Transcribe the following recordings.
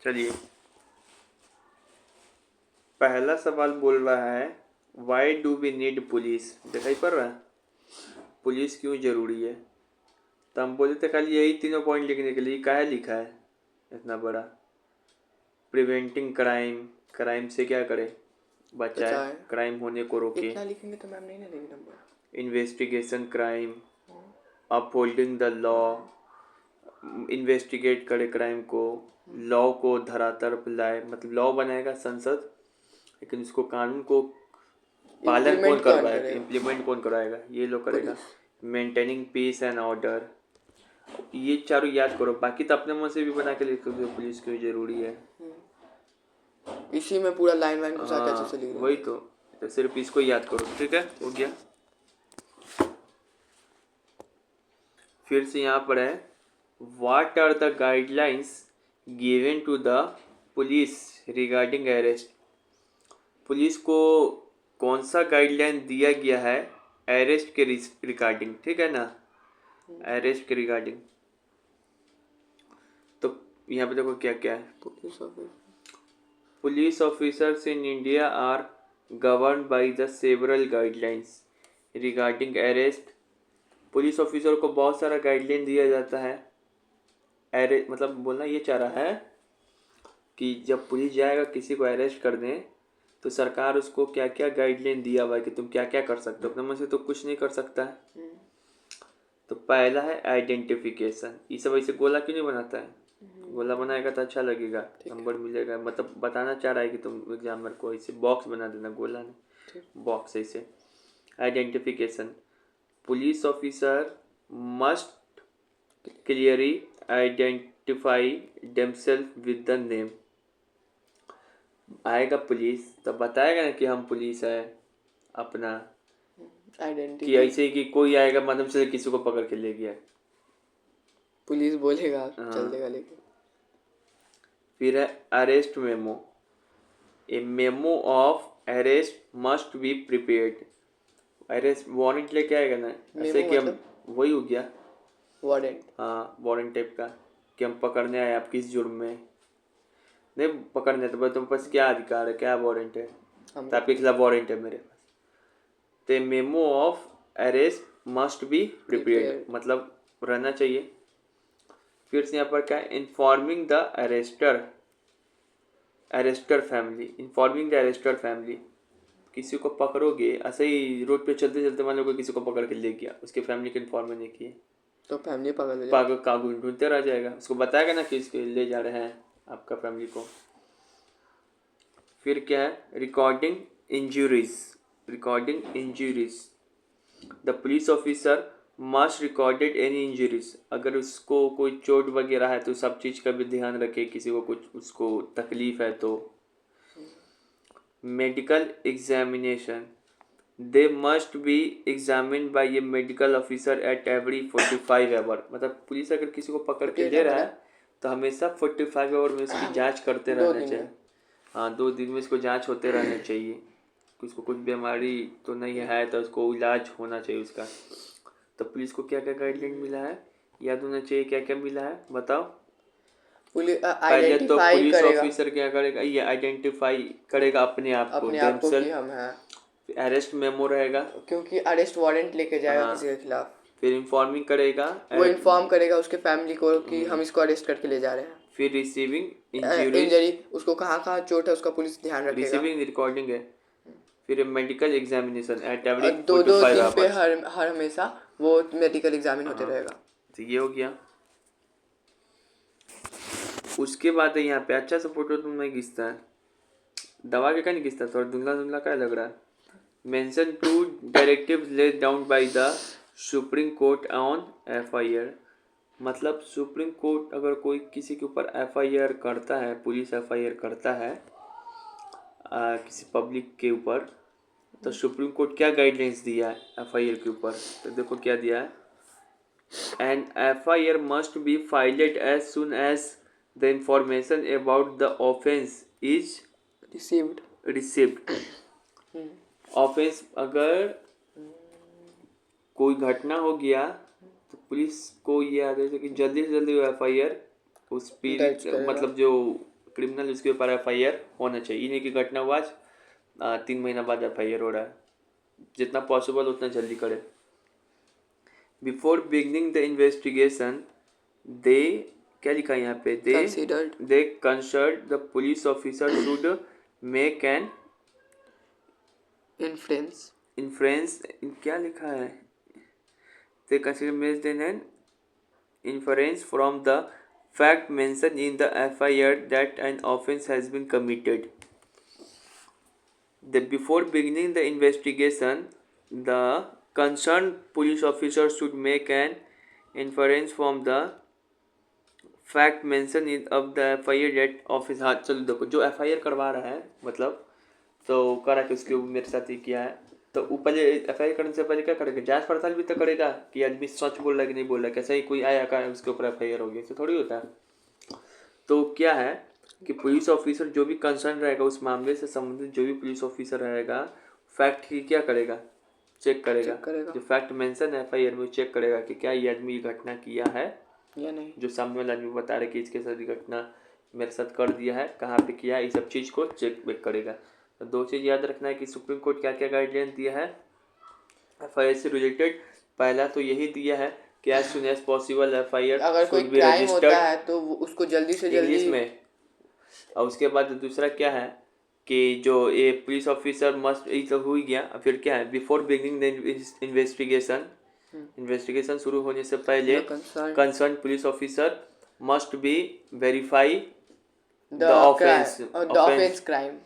चलिए, पहला सवाल बोल रहा है why do we need police. दिखाई पड़ रहा है पुलिस क्यों जरूरी है। तो हम बोले थे खाली यही तीनों पॉइंट लिखने के लिए। काहे लिखा है इतना बड़ा? प्रिवेंटिंग क्राइम, क्राइम से क्या करे, बचाए, क्राइम होने को रोके। इतना लिखेंगे तो मैम नहीं ना देंगे number. Investigation crime, upholding the law, investigate करे क्राइम को, लॉ को धरातल पर लाए, मतलब लॉ बनाएगा संसद, लेकिन उसको कानून को पालन कौन करवाएगा, इम्प्लीमेंट कौन कराएगा, ये लोग करेगा। मेंटेनिंग पीस एंड ऑर्डर, ये चारों याद करो, बाकी तो अपने मन से भी बना के लिखो जो पुलिस क्यों जरूरी है। इसी में पूरा लाइन वाइन घुसा के अच्छे से लिख वही तो सिर्फ इसको याद करो। ठीक है, हो गया। फिर से यहाँ पर है what are the guidelines given to the police regarding arrest. Police को कौन सा गाइडलाइन दिया गया है अरेस्ट के रिगार्डिंग, ठीक है ना, अरेस्ट के रिगार्डिंग। तो यहाँ पे देखो क्या क्या है। Police officers in India are governed by the several guidelines regarding arrest. Police officer को बहुत सारा गाइडलाइन दिया जाता है। अरेस्ट मतलब बोलना ये चाह रहा है कि जब पुलिस जाएगा किसी को अरेस्ट करने तो सरकार उसको क्या क्या गाइडलाइन दिया हुआ है कि तुम क्या क्या कर सकते हो, अपने मन से तो कुछ नहीं कर सकता है। तो पहला है आइडेंटिफिकेशन। ये सब ऐसे गोला क्यों नहीं बनाता है? गोला बनाएगा तो अच्छा लगेगा, नंबर मिलेगा, मतलब बताना चाह रहा है कि तुम एग्जामिनर को ऐसे बॉक्स बना देना, गोला नहीं, बॉक्स ऐसे। Identification, police officer must clearly identify themselves with the name. आएगा पुलिस तो बताएगा ना कि हम पुलिस है अपना, आइडेंटिटी, कि ऐसे ही कि कोई आएगा मतलब से किसी को पकड़ के ले गया, पुलिस बोलेगा चल देगा लेके। फिर है arrest memo, A memo of arrest must be prepared. Arrest warrant लेके आएगा ना, ऐसे कि हम वही हो गया वारंट, हाँ वारंट टाइप का, कि हम पकड़ने आए आप किस जुर्म में, नहीं पकड़ने तो तुम पास क्या अधिकार है, क्या वारंट है, तो आपके खिलाफ वारंट है मेरे पास। तो memo of arrest must be prepared मतलब रहना चाहिए। फिर से यहाँ पर क्या है, informing the arrester family, informing the arrester family. किसी को पकड़ोगे ऐसे ही रोड पे चलते चलते मान लो कोई किसी को पकड़ के ले गया, उसके फैमिली को इन्फॉर्म नहीं किए तो फैमिली पागल कागुल ढूंढते रह जाएगा, उसको बताएगा ना कि इसके ले जा रहे हैं आपका फैमिली को। फिर क्या है, recording injuries, recording injuries, the police officer must recorded any injuries. अगर उसको कोई चोट वगैरह है तो सब चीज़ का भी ध्यान रखे, किसी को कुछ उसको तकलीफ है तो। Medical examination, they must be examine by a medical officer at every 45 hour. मतलब पुलिस अगर किसी को पकड़ के ले रहा है तो हमेशा 45 आवर में उसकी जांच करते रहना चाहिए। हाँ 2 दिन में इसको जांच होते रहना चाहिए कि उसको कुछ बीमारी तो नहीं है, तो उसको इलाज होना चाहिए उसका। तो पुलिस को क्या क्या गाइडलाइन मिला है याद होना चाहिए, क्या क्या मिला है बताओ। पहले तो पुलिस ऑफिसर क्या करेगा, ये आइडेंटिफाई करेगा अपने आप को कि हम हैं। अरेस्ट मेमो रहेगा क्योंकि अरेस्ट वारंट लेके जाएगा किसी के खिलाफ। फिर इन्फॉर्मिंग करेगा, वो इन्फॉर्म करेगा उसके फैमिली को कि हम इसको अरेस्ट करके ले जा रहे हैं। फिर रिसीविंग इंजरी, उसको कहाँ कहाँ चोट है उसका पुलिस ध्यान रखेगा। रिसीविंग रिकॉर्डिंग है। फिर मेडिकल एग्जामिनेशन एट एवरी 2 दिन पे हर हमेशा वो मेडिकल एग्जामिन होते रहेगा। तो ये हो गया। उसके बाद यहाँ पे अच्छा सा फोटो तुम नहीं खींचता है, दवा के क्या नहीं खींचता, थोड़ा धुंधला धुंधला क्या लग रहा है। Mention 2 directives laid down by the supreme court on FIR। मतलब सुप्रीम कोर्ट अगर कोई किसी के ऊपर FIR करता है, पुलिस FIR करता है किसी पब्लिक के ऊपर, तो सुप्रीम कोर्ट क्या गाइडलाइंस दिया है FIR के ऊपर। तो देखो क्या दिया है, an FIR must be filed as soon as the information about the offence is received. Offence अगर कोई घटना हो गया तो पुलिस को ये आदेश है कि जल्दी से जल्दी वो FIR उस पीड़ित मतलब जो क्रिमिनल उसके ऊपर FIR होना चाहिए। ये नहीं कि घटना हुआ 3 महीना बाद FIR हो रहा है। जितना पॉसिबल उतना जल्दी करें। Before beginning the investigation they, क्या लिखा है यहाँ पे, they consult the police officer should make an inference, क्या लिखा है, they consider make then an inference from the fact mentioned in the FIR that an offence has been committed. Before beginning the investigation, the concerned police officer should make an inference from the fact mentioned in of the FIR that offence. हाँ चलो देखो, जो FIR करवा रहा है मतलब तो करा कि उसके मेरे साथ ही किया है, तो ऊपर FIR करने से पहले क्या करेगा, जांच पड़ताल भी तो करेगा कि आदमी सच बोल रहा है कि नहीं बोल रहा है, कैसा ही कोई आया का उसके ऊपर FIR हो गई, ऐसे थोड़ी होता है। तो क्या है कि पुलिस ऑफिसर जो भी कंसर्न रहेगा उस मामले से संबंधित जो भी पुलिस ऑफिसर रहेगा, फैक्ट की क्या करेगा, चेक करेगा। जो फैक्ट मेंशन है FIR में चेक करेगा कि क्या ये आदमी ये घटना किया है या नहीं, जो सामने वाला आदमी बता रहे कि इसके साथ ये घटना मेरे साथ कर दिया है, कहाँ पे किया है, ये सब चीज़ को चेक बैक करेगा। तो 2 चीज़ याद रखना है कि सुप्रीम कोर्ट क्या क्या गाइडलाइन दिया है FIR से रिलेटेड। पहला तो यही दिया है कि as soon as possible FIR अगर कोई क्राइम होता है तो उसको जल्दी से जल्दी इंग्लिश में। और उसके बाद दूसरा क्या है कि जो ये पुलिस ऑफिसर मस्ट, ये तो हो ही गया। फिर क्या है, बिफोर बिगिनिंग द इन्वेस्टिगेशन शुरू होने से पहले concern police officer must be verify the offence crime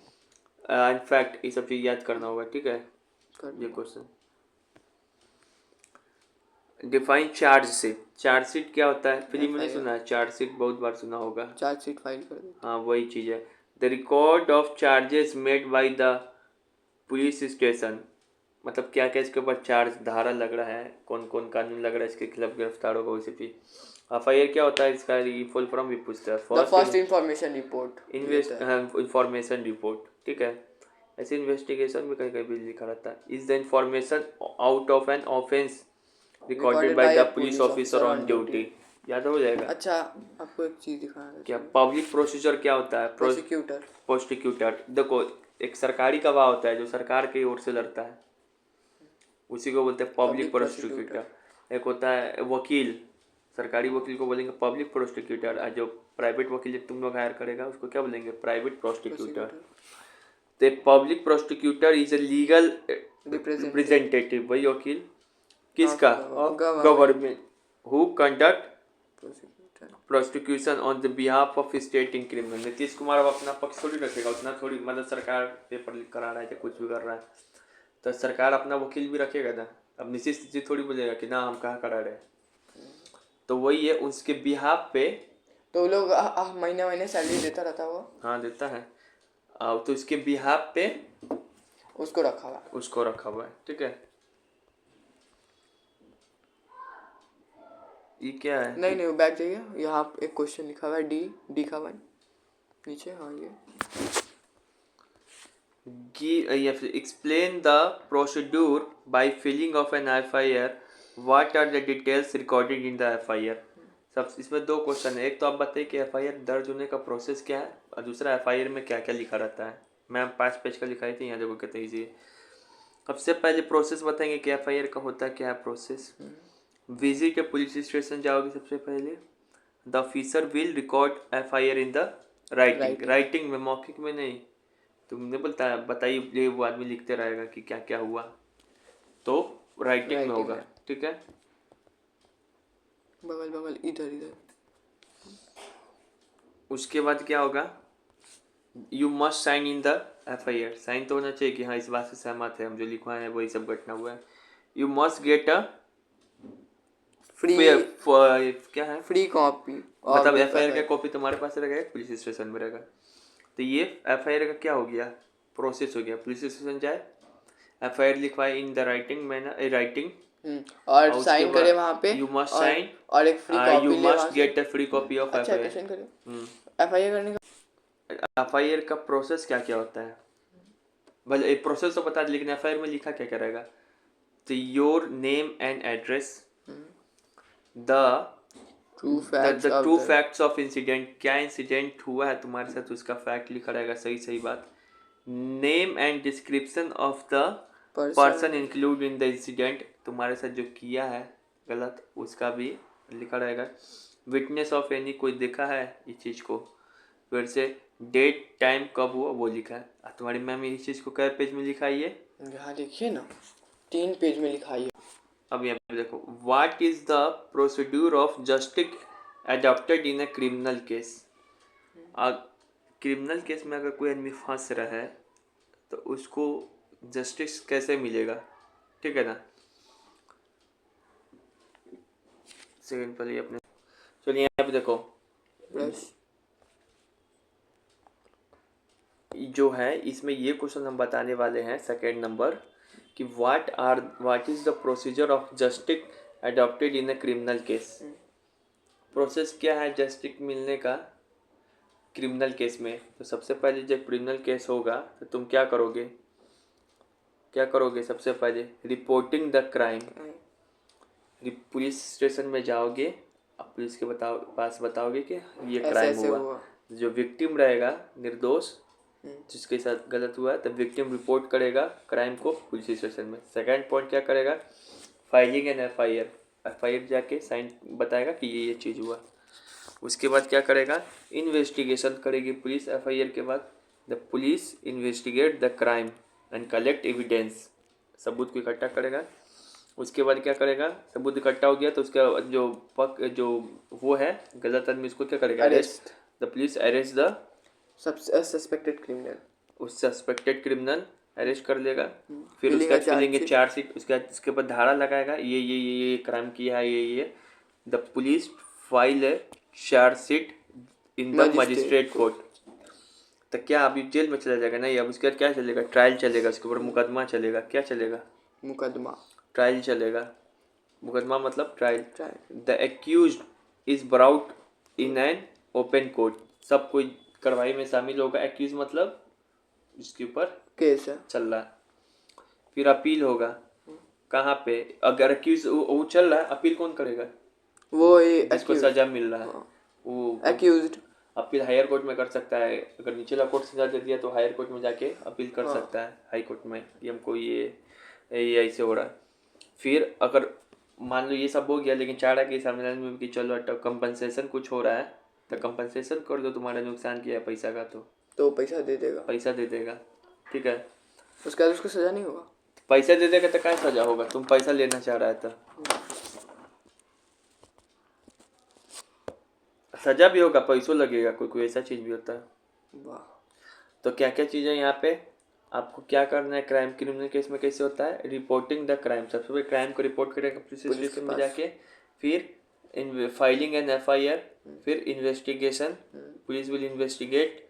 in fact, ये सब चीज याद करना होगा, ठीक है। ये क्वेश्चन डिफाइन चार्जशीट। चार्जशीट क्या होता है, फिल्म में नहीं सुना है, चार्जशीट बहुत बार सुना होगा, चार्जशीट फाइल कर दे। हाँ वही चीज़ है। The record of charges made by the police station, मतलब क्या क्या इसके ऊपर चार्ज धारा लग रहा है, कौन कौन कानून लग रहा है इसके खिलाफ गिरफ्तार होगा उसी पे। FIR क्या होता है, इसका फुल फॉर्म भी पूछता है, first information report, information report, ठीक है। ऐसे इन्वेस्टिगेशन में कहीं कहीं भी लिखा रहता है, is the information out of an offence recorded by the police officer on duty, याद हो जाएगा। अच्छा आपको एक चीज दिखाना है, क्या पब्लिक प्रोसीजर क्या होता है, प्रोसिक्यूटर। देखो एक सरकारी गवाह होता है जो सरकार की ओर से लड़ता है, उसी को बोलते हैं पब्लिक प्रोसिक्यूटर। एक होता है वकील, सरकारी वकील को बोलेंगे पब्लिक प्रोसिक्यूटर, और जो प्राइवेट वकील तुम लोग हायर करेगा उसको क्या बोलेंगे, प्राइवेट प्रोसिक्यूटर। तो public prosecutor is a legal representative, वही वकील किसका, government, who conduct prosecution on the behalf of state in criminal. Nitish Kumar अब अपना पक्ष थोड़ी रखेगा, उतना थोड़ी, मतलब सरकार पेपर लीक करा रहा है या कुछ भी कर रहा है तो सरकार अपना वकील भी रखेगा ना। अब नीतीश जी थोड़ी बोलेगा कि ना हम कहाँ करा रहे हैं, तो वही है उसके बिहाफ पे। तो लोग महीने महीने सैलरी देता रहता है वो, हाँ देता है, तो उसके बिहाफ पे उसको रखा हुआ है, ठीक है। ये क्या है, नहीं वो बैक जाइए, यहाँ एक क्वेश्चन लिखा हुआ है डी का 1 नीचे, हाँ ये explain the procedure by filling of an FIR, what are the details recorded in the FIR। सब इसमें 2 क्वेश्चन है, एक तो आप बताइए कि FIR दर्ज होने का प्रोसेस क्या है, और दूसरा FIR में क्या क्या लिखा रहता है। मैम 5 पेज का लिखाई थी, यहाँ देखो कितना ईजी है। सबसे पहले प्रोसेस बताएंगे कि FIR का होता क्या है प्रोसेस। विजिट ए पुलिस स्टेशन जाओगे सबसे पहले, the officer will record FIR in the writing में, मौखिक में नहीं। तुमने बताइए वो आदमी लिखते रहेगा कि क्या क्या हुआ, तो राइटिंग में होगा, ठीक है। बगल इधर उसके बाद क्या होगा, you must sign in the FIR, sign तो होना चाहिए कि हाँ इस बात से सहमत है, हम जो लिखवाए हैं वही सब घटना हुआ है। यू मस्ट गेट अ क्या है, फ्री कॉपी, मतलब FIR का कॉपी तुम्हारे पास रहेगा, पुलिस स्टेशन में रहेगा। तो ये FIR का क्या हो गया, प्रोसेस हो गया। पुलिस स्टेशन जाए, FIR लिखवाए in the writing manner, writing, और साइन करे वहाँ पे, यू मस्ट साइन, और एक free copy, you must get a free copy of FIR। FIR करने का FIR का प्रोसेस क्या क्या होता है, भले एक प्रोसेस तो बता, लेकिन FIR में लिखा क्या क्या रहेगा। तो your name and address, the true facts the of true the facts of incident, क्या इंसिडेंट हुआ है तुम्हारे साथ उसका फैक्ट लिखा रहेगा, सही सही बात। Name and description of the person include in the incident, तुम्हारे साथ जो किया है गलत उसका भी लिखा रहेगा। विटनेस ऑफ एनी, कोई देखा है इस चीज़ को। फिर से डेट टाइम कब हुआ वो लिखा है। तुम्हारी मैम इस चीज़ को कै पेज में लिखा है ये? यहाँ देखिए ना, 3 पेज में लिखा है। अब यहाँ पे देखो, what is the procedure of justice adopted in a criminal case. Criminal case में अगर कोई आदमी फंस रहा है तो उसको जस्टिस कैसे मिलेगा, ठीक है ना। सेकंड पहले अपने, चलिए यहाँ पे देखो प्लस जो है इसमें ये क्वेश्चन हम बताने वाले हैं सेकेंड नंबर कि what is the procedure of justice adopted in a criminal case. Process क्या है जस्टिस मिलने का क्रिमिनल केस में। तो सबसे पहले जब क्रिमिनल केस होगा तो तुम क्या करोगे, सबसे पहले reporting the crime. Police station में जाओगे, अब पुलिस के पास बताओगे कि ये क्राइम हुआ। जो विक्टिम रहेगा निर्दोष जिसके साथ गलत हुआ है, तब विक्टिम रिपोर्ट करेगा क्राइम को पुलिस स्टेशन में। सेकंड पॉइंट क्या करेगा, फाइलिंग एन एफआईआर जाके साइन बताएगा कि ये चीज़ हुआ। उसके बाद क्या करेगा, इन्वेस्टिगेशन करेगी पुलिस। एफआईआर के बाद the police investigate the crime and collect evidence, सबूत को इकट्ठा करेगा। उसके बाद क्या करेगा, सबूत इकट्ठा हो गया तो उसका जो वो है गलत आदमी, उसको क्या करेगा, arrest. The police arrest the suspected criminal, उस सस्पेक्टेड क्रिमिनल अरेस्ट कर लेगा। फिर उसके बाद फिलेंगे चार्जशीट, उसके बाद धारा लगाएगा, ये क्राइम किया है ये। The police file A chargesheet in the magistrate court. तो क्या अभी जेल में चला जाएगा, नहीं, अब उसके बाद क्या चलेगा, ट्रायल चलेगा, उसके ऊपर मुकदमा चलेगा। क्या चलेगा, मुकदमा, ट्रायल चलेगा। मुकदमा मतलब trial. The accused is brought in an open court, सब कोई कार्रवाई में शामिल होगा। एक्यूज मतलब जिसके ऊपर केस है चल रहा है। फिर अपील होगा, कहाँ पे, अगर एक्यूज वो चल रहा है, अपील कौन करेगा, वो जिसको सजा मिल रहा है वो एक्यूज्ड। अपील हायर कोर्ट में कर सकता है, अगर निचला कोर्ट सजा दे दिया तो हायर कोर्ट में जाके अपील कर सकता है हाई कोर्ट में कि हमको ये ऐसे हो रहा है। फिर अगर मान लो ये सब हो गया, लेकिन चाह रहा है कि सामने वाले में कि चलो कंपनसेशन कुछ हो रहा है तो कंपनसेशन कर दो, तुम्हारा नुकसान किया है पैसा का, तो पैसा दे देगा, ठीक है। उसके बाद उसको सजा नहीं होगा, पैसा दे देगा तो क्या सजा होगा, तुम पैसा लेना चाह रहा है तो सजा भी होगा, पैसों लगेगा, कोई ऐसा चीज भी होता है। वाह। तो क्या क्या चीज़ें यहाँ पे आपको क्या करना है, क्राइम क्रिमिनल केस में कैसे होता है, रिपोर्टिंग द क्राइम। सबसे पहले क्राइम को रिपोर्ट करेगा पुलिस स्टेशन में जाके, फिर फाइलिंग एन एफआईआर, फिर इन्वेस्टिगेशन, पुलिस विल इन्वेस्टिगेट,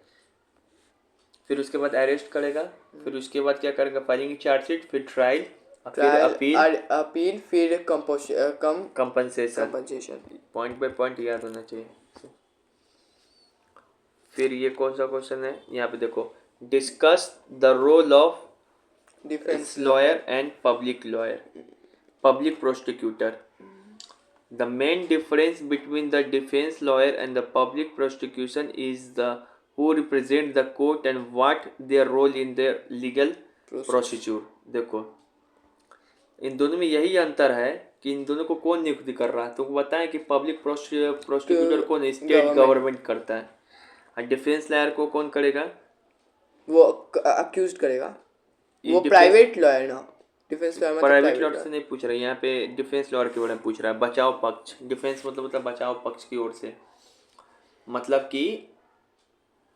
फिर उसके बाद अरेस्ट करेगा, फिर उसके बाद क्या करेगा, फाइलिंग चार्जशीट, फिर ट्रायल, फिर अपील, फिर कंपनसेशन। पॉइंट बाय पॉइंट याद होना चाहिए। फिर ये कौन सा क्वेश्चन है, यहाँ पे देखो, discuss the role of defence lawyer and public lawyer, public prosecutor. The main difference between the defence lawyer and the public prosecution is the who represent the court and what their role in their legal procedure। देखो इन दोनों में यही अंतर है कि इन दोनों को कौन नियुक्ति कर रहा है। तुमको बताएं कि पब्लिक प्रोसिक्यूटर कौन, स्टेट गवर्नमेंट करता है, और डिफेंस लॉयर को कौन करेगा, वो अक्यूज्ड करेगा, वो प्राइवेट लॉयर ना। डिफेंस लॉयर मतलब प्राइवेट लॉयर से नहीं पूछ रहा है, यहाँ पे डिफेंस लॉयर के बारे में पूछ रहा है। बचाव पक्ष, डिफेंस मतलब बचाव पक्ष की ओर से, मतलब कि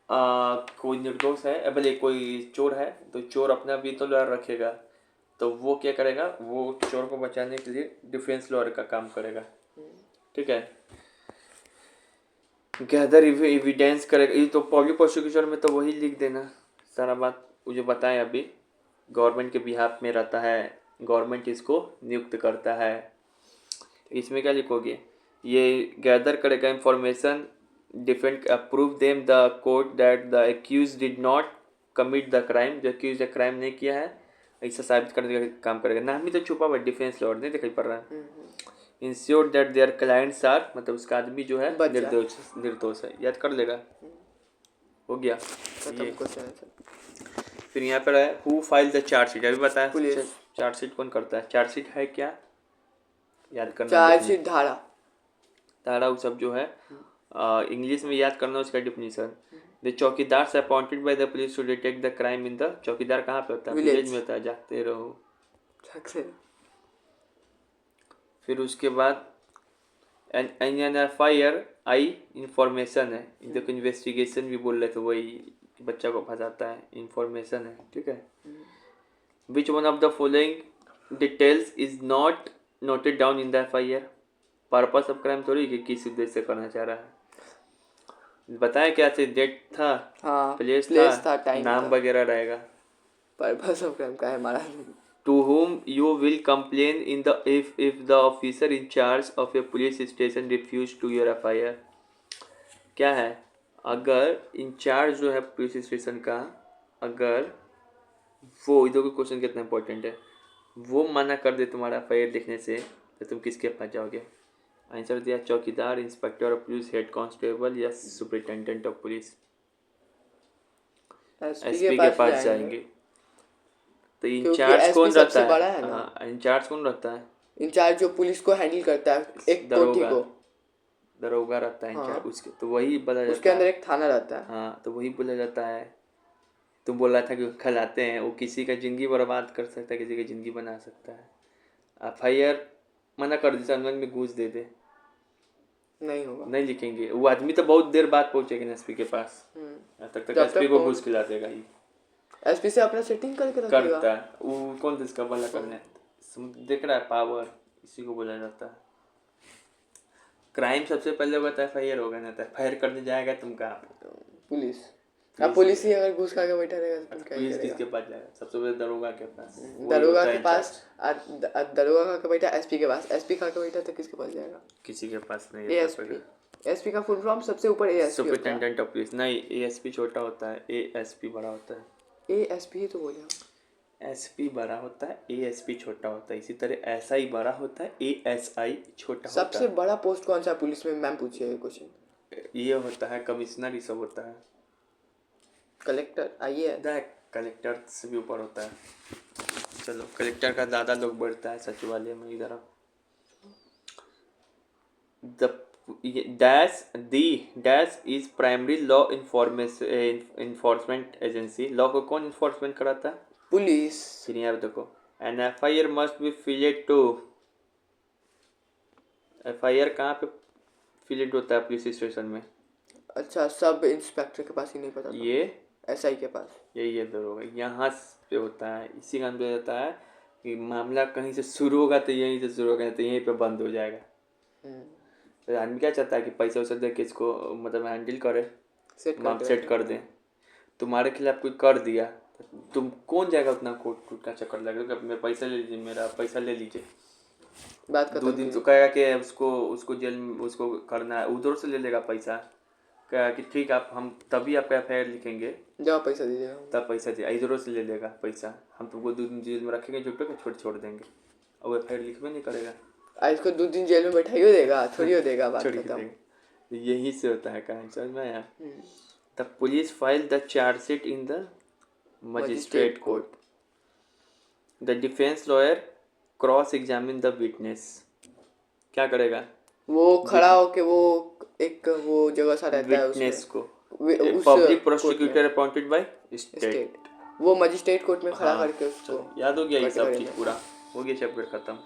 कोई निर्दोष है, भले कोई चोर है तो चोर अपना भी तो लॉयर रखेगा, तो वो क्या करेगा, वो चोर को बचाने के लिए डिफेंस लॉयर का काम करेगा, ठीक है। गैदर एविडेंस करेगा, ये तो पब्लिक प्रोसिक्यूशन में तो वही लिख देना सारा बात मुझे बताएं। अभी गवर्नमेंट के बिहाफ में रहता है, गवर्नमेंट इसको नियुक्त करता है। इसमें क्या लिखोगे, ये गैदर करेगा information, defend approve them the court that the accuse did not commit the crime, जो एक्यूज ने क्राइम नहीं किया है ऐसा साबित करने का काम करेगा। नाम ही तो छुपा हुआ डिफेंस लॉयर, नहीं दिखाई पड़ रहा है। Ensure that their clients are, मतलब उसका आदमी जो है बच जाए। निर्दोष है। याद कर लेगा, हो गया खत्म ये। Question answer. फिर यहाँ पर है हु फाइल द चार्जशीट, अभी बताया पुलिस। चार्जशीट कौन करता है। चार्जशीट है क्या, याद करना। चार्जशीट धारा। धारा वो सब जो है इंग्लिश में याद करना उसका definition. The chowkidar appointed by the police to detect the crime in the, चौकीदार कहाँ पे होता है, विलेज में होता है, जागते रहो। फिर उसके बाद एन एफ आई इंफॉर्मेशन है, देखो इन्वेस्टिगेशन भी बोल रहे थे, वही बच्चा को फंसाता है, इंफॉर्मेशन है, ठीक है। Which one of the following details is not noted down in the FIR, purpose of crime थोड़ी कि किस उद्देश्य से करना चाह रहा है, बताया क्या से, डेट था, हाँ, प्लेस था, टाइम नाम था। वगैरह रहेगा। पर्पस ऑफ क्राइम का है हमारा। To whom you will complain in the if the officer in charge of a police station refuse to your FIR। क्या है, अगर इंचार्ज जो है पुलिस स्टेशन का, अगर वो, इधर का क्वेश्चन कितना इंपॉर्टेंट है, वो मना कर दे तुम्हारा FIR लिखने से, तो तुम किसके पास जाओगे। आंसर दिया चौकीदार, inspector of police, head constable या सुपरिटेंडेंट ऑफ पुलिस। एसपी के पास जाएंगे। तो इंचार्ज कौन रहता है, बड़ा है ना। हाँ, इंचार्ज कौन रहता है, इंचार्ज जो पुलिस को हैंडल करता है, एक कोठी को दरोगा रहता है इंचार्ज। हाँ। उसके तो वही बोला जाता है, उसके अंदर एक थाना रहता है। हाँ, तो वही बोला जाता है। तुम बोल रहा था कि खिलाते हैं, वो किसी का जिंदगी बर्बाद कर सकता है, किसी की जिंदगी बना सकता है। FIR मना कर दे, संबंध में घूस दे दे, नहीं होगा, नहीं लिखेंगे। वो आदमी तो बहुत देर बाद पहुंचेगा एसपी के पास, तब तक एसपी को घूस खिला देगा ही। एसपी से अपना सेटिंग करके रखेगा। करता है वो, कौन सा इसका भला करने देख रहा है, पावर, इसी को बोला जाता है। क्राइम सबसे पहले होगा FIR होगा ना, तो FIR करने जाएगा तुम कहाँ, पुलिस। अब पुलिस ही अगर घूस खा के बैठा रहेगा तो क्या पुलिस करेगा। किसके पास जाएगा, सबसे पहले दरोगा के पास। दरोगा के पास, दरोगा खा के बैठा एसपी के पास, एसपी खा के बैठा तो किसके पास जाएगा, किसी के पास नहीं। एएसपी। एसपी का फुल फॉर्म सबसे ऊपर एएसपी होता है। सुपरिटेंडेंट ऑफ पुलिस नहीं, एएसपी छोटा होता है, एएसपी बड़ा होता है। एएसपी ही तो बोले, एसपी बड़ा होता है, एएसपी छोटा होता है। इसी तरह एसआई बड़ा होता है, एएसआई छोटा होता है। सबसे बड़ा पोस्ट कौन सा है पुलिस में, मैम पूछिए क्वेश्चन। ये होता है कमिश्नर, ये सब होता है। कलेक्टर, आइए कलेक्टर से भी ऊपर होता है। चलो, कलेक्टर का ज़्यादा लोग बढ़ता है सचिवालय में। इधर dash is primary law enforcement agency. Law को कौन इन्फोर्समेंट कराता है, पुलिस। फिर यहाँ देखो, an FIR must be filed to, FIR कहाँ पे फिलेड होता है पुलिस स्टेशन में। अच्छा, सब इंस्पेक्टर के पास ही नहीं पता था। ये एसआई के पास, यही है दरोगा, यहाँ पे होता है। इसी का मतलब जाता है कि मामला कहीं से शुरू होगा तो यहीं से शुरू होगा, तो यहीं पे बंद हो जाएगा। तो आदमी क्या चाहता है कि पैसा वैसा दे के इसको मतलब हैंडल करे, सेट कर दें। तुम्हारे खिलाफ कोई कर दिया तो तुम कौन जाएगा उतना कोर्ट का चक्कर लगेगा, मेरा पैसा ले लीजिए, मेरा पैसा ले लीजिए, बात 2 दिन तो कहेगा कि उसको जेल में उसको करना है, उधर से ले लेगा पैसा, कहेगा कि ठीक है, हम तभी आपका FIR लिखेंगे, जब पैसा दीजिएगा, तब पैसा दिया, इधरों से ले लेगा पैसा, हम तुमको 2 दिन जेल में रखेंगे, झुटो के छोड़ देंगे, और FIR लिखवे नहीं करेगा। इसको 2 दिन जेल में बैठा ही देगा, थोड़ी हो देगा, बात खत्म। यही से होता है कहानी, समझ में आया। The police file the chargesheet in the magistrate court. The defence lawyer cross examine the witness. क्या करेगा वो, खड़ा होके वो एक वो जगह सा रहता है विटनेस को, public prosecutor appointed by state, वो मजिस्ट्रेट कोर्ट में खड़ा करके उसको। याद हो गया ये सब चीज, पूरा हो गया, चैप्टर खत्म।